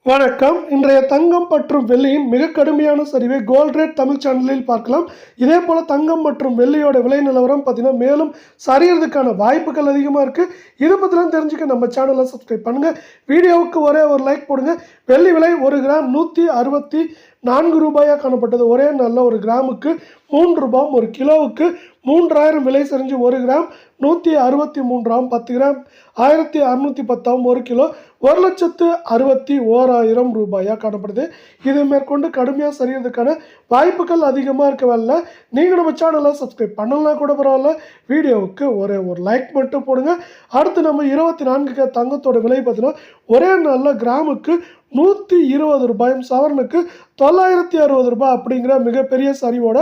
வணக்கம். இன்றைய தங்கம் மற்றும் வெள்ளியின் மிக கடுமையான சரிவை கோல்ட் ரேட் தமிழ் சேனலில் பார்க்கலாம். இதே போல் தங்கம் மற்றும் வெள்ளியோட விலை நிலவரம் பார்த்தீங்கன்னா மேலும் சரியறதுக்கான வாய்ப்புகள் அதிகமாக இருக்குது. இதை பற்றிலாம் தெரிஞ்சுக்க நம்ம சேனலை சப்ஸ்கிரைப் பண்ணுங்கள். வீடியோவுக்கு ஒரே ஒரு லைக் போடுங்க. வெள்ளி விலை 1 கிராம் 164 ரூபாயாக காணப்பட்டது. ஒரே நாளில் 1 கிராமுக்கு 3 ரூபாயும் 1 கிலோவுக்கு 3000 விலை சரிஞ்சு 1 கிராம் 163 10 கிராம் 1610 1 கிலோ 1,61,1000 ரூபாயாக காணப்படுது. இது மேற்கொண்டு கடுமையாக சரியறதுக்கான வாய்ப்புகள் அதிகமாக இருக்கவில்லை. நீங்கள் நம்ம சேனலை சப்ஸ்கிரைப் பண்ணலாம் கூட பரவாயில்ல. வீடியோவுக்கு ஒரே ஒரு லைக் மட்டும் போடுங்க. அடுத்து நம்ம 24 தங்கத்தோட விலை பார்த்தீங்கன்னா ஒரே நாளில் கிராமுக்கு 120 ரூபாயும் சவரனுக்கு 960 ரூபாய் அப்படிங்கிற மிகப்பெரிய சரிவோட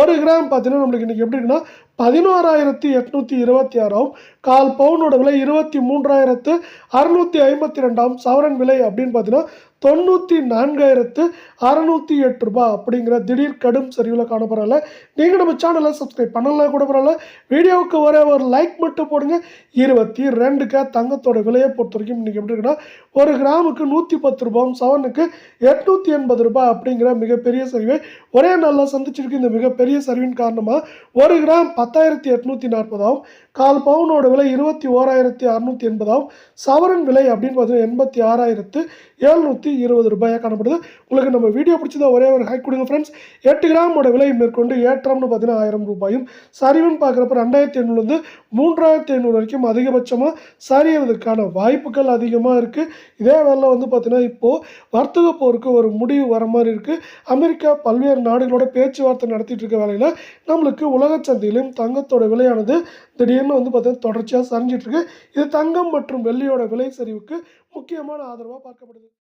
1 கிராம் பார்த்தீங்கன்னா நம்மளுக்கு இன்றைக்கி எப்படி இருக்குன்னா 11,826 கால் பவுனோட விலை 23,652 சவரன் விலை அப்படின்னு பார்த்தீங்கன்னா 94,608 ரூபாய் அப்படிங்கிற திடீர் கடும் சரிவில் காணப்படல. நீங்கள் நம்ம சேனலை சப்ஸ்கிரைப் பண்ணலாம் கூட பரவாயில்ல. வீடியோவுக்கு ஒரே ஒரு லைக் மட்டும் போடுங்க. 22 தங்கத்தோட விலையை பொறுத்த வரைக்கும் இன்றைக்கி எப்படி இருக்குன்னா 1 கிராமுக்கு 110 ரூபாயும் சவரனுக்கு 880 ரூபாய் அப்படிங்கிற மிகப்பெரிய சரிவை ஒரே நாளில் சந்திச்சிருக்கு. இந்த மிகப்பெரிய சரிவின் காரணமாக 1 கிராம் 10,840 கால் பவுனோட விலை 21,680 சவரன் விலை அப்படின்னு பார்த்தீங்கன்னா 86,720 ரூபாயாக காணப்படுது. உங்களுக்கு நம்ம வீடியோ பிடிச்சதா ஒரே ஒரு ஹைக் கொடுங்க ஃப்ரெண்ட்ஸ். 8 கிராமோட விலை மேற்கொண்டு ஏற்றம்னு பார்த்தீங்கன்னா 1000 ரூபாயும் சரிவுன்னு பார்க்குறப்ப 2,800 3,500 வரைக்கும் அதிகபட்சமாக சரியறதுக்கான வாய்ப்புகள் அதிகமாக இருக்குது. இதே வேலை பார்த்தீங்கன்னா இப்போது வர்த்தக போருக்கு ஒரு முடிவு வர மாதிரி இருக்குது. அமெரிக்கா பல்வேறு நாடுகளோட பேச்சுவார்த்தை நடத்திட்டு இருக்க வேலையில் நம்மளுக்கு உலக சந்தையிலும் தங்கத்தோட விலையானது திடீர்னு பார்த்தீங்கன்னா தொடர்ச்சியாக சரிஞ்சிட்டு இருக்கு. இது தங்கம் மற்றும் வெள்ளியோட விலை சரிவுக்கு முக்கியமான ஆதரவாக பார்க்கப்படுது.